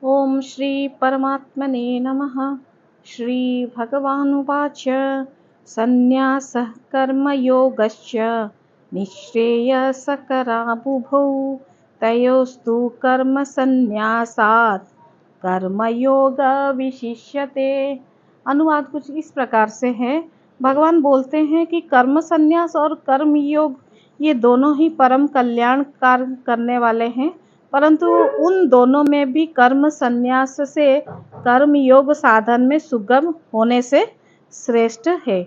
ओम श्री परमात्मने नमः। श्री भगवानुवाच संन्यासः कर्मयोगश्च निःश्रेयसकरावुभौ तयोस्तु कर्मसन्न्यासात् कर्मयोग विशिष्यते। अनुवाद कुछ इस प्रकार से है। भगवान बोलते हैं कि कर्म संन्यास और कर्म योग ये दोनों ही परम कल्याण कार्य करने वाले हैं, परंतु उन दोनों में भी कर्म संन्यास से कर्म योग साधन में सुगम होने से श्रेष्ठ है।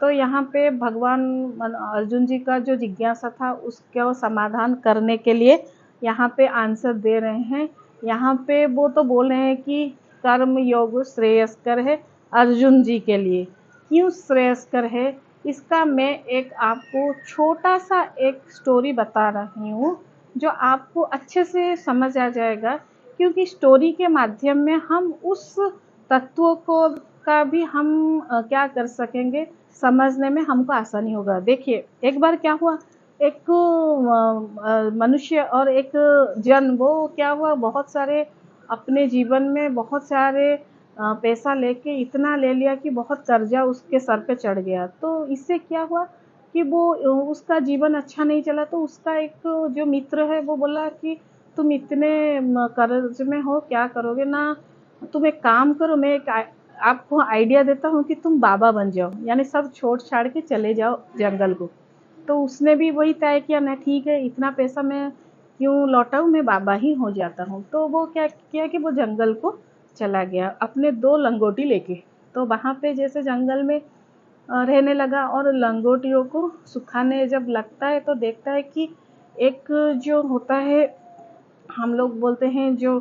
तो यहाँ पे भगवान अर्जुन जी का जो जिज्ञासा था उसका समाधान करने के लिए यहाँ पे आंसर दे रहे हैं। यहाँ पे वो तो बोल रहे हैं कि कर्म योग श्रेयस्कर है अर्जुन जी के लिए। क्यों श्रेयस्कर है, इसका मैं एक आपको छोटा सा एक स्टोरी बता रही हूँ जो आपको अच्छे से समझ आ जाएगा, क्योंकि स्टोरी के माध्यम में हम उस तत्वों को का भी हम क्या कर सकेंगे, समझने में हमको आसानी होगा। देखिए, एक बार क्या हुआ, एक मनुष्य और एक जन, वो क्या हुआ, बहुत सारे अपने जीवन में बहुत सारे पैसा लेके इतना ले लिया कि बहुत कर्जा उसके सर पे चढ़ गया। तो इससे क्या हुआ कि वो उसका जीवन अच्छा नहीं चला। तो उसका एक जो मित्र है वो बोला कि तुम इतने कर्ज में हो, क्या करोगे ना, तुम एक काम करो, मैं एक आपको आइडिया देता हूँ कि तुम बाबा बन जाओ, यानी सब छोड़ छाड़ के चले जाओ जंगल को। तो उसने भी वही तय किया, ना ठीक है, इतना पैसा मैं क्यों लौटाऊँ, मैं बाबा ही हो जाता हूँ। तो वो क्या किया कि वो जंगल को चला गया अपने 2 लंगोटी लेके। तो वहाँ पे जैसे जंगल में रहने लगा और लंगोटियों को सुखाने जब लगता है तो देखता है कि एक जो होता है, हम लोग बोलते हैं जो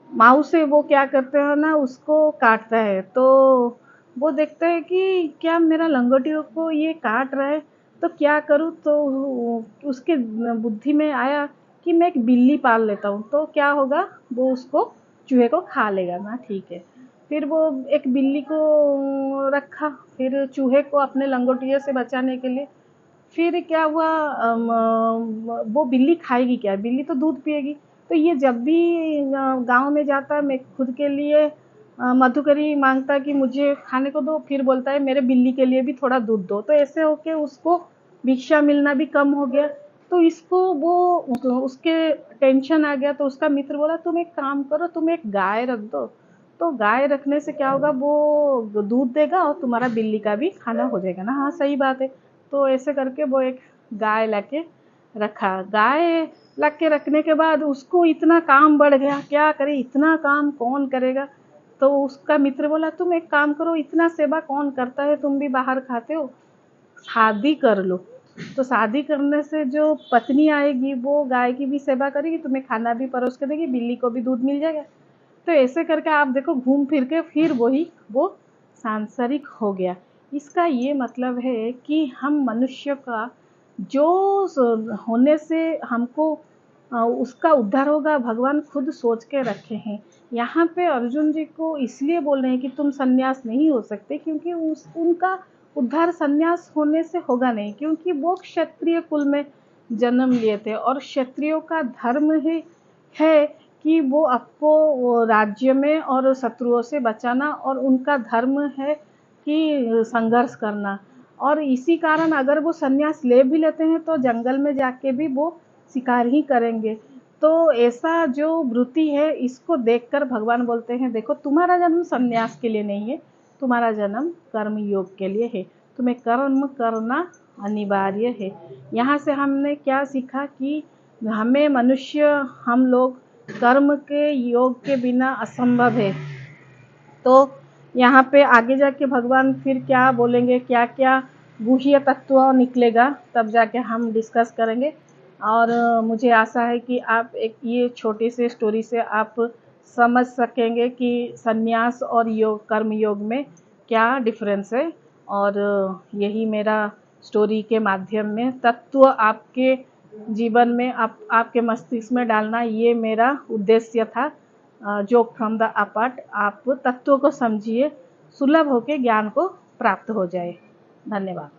माउस है, वो क्या करते हैं ना, उसको काटता है। तो वो देखता है कि क्या मेरा लंगोटियों को ये काट रहा है, तो क्या करूँ। तो उसके बुद्धि में आया कि मैं एक बिल्ली पाल लेता हूँ, तो क्या होगा, वो उसको चूहे को खा लेगा ना, ठीक है। फिर वो एक बिल्ली को रखा, फिर चूहे को अपने लंगोटियों से बचाने के लिए। फिर क्या हुआ, वो बिल्ली खाएगी क्या, बिल्ली तो दूध पिएगी। तो ये जब भी गांव में जाता है, मैं खुद के लिए मधुकरी मांगता कि मुझे खाने को दो, फिर बोलता है मेरे बिल्ली के लिए भी थोड़ा दूध दो। तो ऐसे होके उसको भिक्षा मिलना भी कम हो गया। तो इसको वो उसके टेंशन आ गया। तो उसका मित्र बोला तुम एक काम करो, तुम एक गाय रख दो, तो गाय रखने से क्या होगा, वो दूध देगा और तुम्हारा बिल्ली का भी खाना हो जाएगा ना। हाँ, सही बात है। तो ऐसे करके वो एक गाय लाके रखा। गाय लाके रखने के बाद उसको इतना काम बढ़ गया, क्या करे, इतना काम कौन करेगा। तो उसका मित्र बोला तुम एक काम करो, इतना सेवा कौन करता है, तुम भी बाहर खाते हो, शादी कर लो। तो शादी करने से जो पत्नी आएगी वो गाय की भी सेवा करेगी, तुम्हें खाना भी परोस के देगी, बिल्ली को भी दूध मिल जाएगा। तो ऐसे करके आप देखो, घूम फिर के फिर वही वो सांसारिक हो गया। इसका ये मतलब है कि हम मनुष्य का जो होने से हमको उसका उद्धार होगा, भगवान खुद सोच के रखे हैं। यहाँ पे अर्जुन जी को इसलिए बोल रहे हैं कि तुम सन्यास नहीं हो सकते, क्योंकि उनका उद्धार सन्यास होने से होगा नहीं, क्योंकि वो क्षत्रिय कुल में जन्म लिए थे और क्षत्रियों का धर्म ही है कि वो आपको राज्य में और शत्रुओं से बचाना, और उनका धर्म है कि संघर्ष करना। और इसी कारण अगर वो सन्यास ले भी लेते हैं तो जंगल में जाके भी वो शिकार ही करेंगे। तो ऐसा जो वृत्ति है, इसको देखकर भगवान बोलते हैं देखो, तुम्हारा जन्म सन्यास के लिए नहीं है, तुम्हारा जन्म कर्म योग के लिए है, तुम्हें कर्म करना अनिवार्य है। यहाँ से हमने क्या सीखा कि हमें मनुष्य, हम लोग कर्म के योग के बिना असंभव है। तो यहाँ पे आगे जाके भगवान फिर क्या बोलेंगे, क्या क्या गुह्य तत्व निकलेगा, तब जाके हम डिस्कस करेंगे। और मुझे आशा है कि आप एक ये छोटी सी स्टोरी से आप समझ सकेंगे कि सन्यास और योग, कर्म योग में क्या डिफरेंस है। और यही मेरा स्टोरी के माध्यम में तत्व आपके जीवन में, आपके मस्तिष्क में डालना, ये मेरा उद्देश्य था। जोक फ्रॉम द अपार्ट, आप तत्वों को समझिए, सुलभ होकर ज्ञान को प्राप्त हो जाए। धन्यवाद।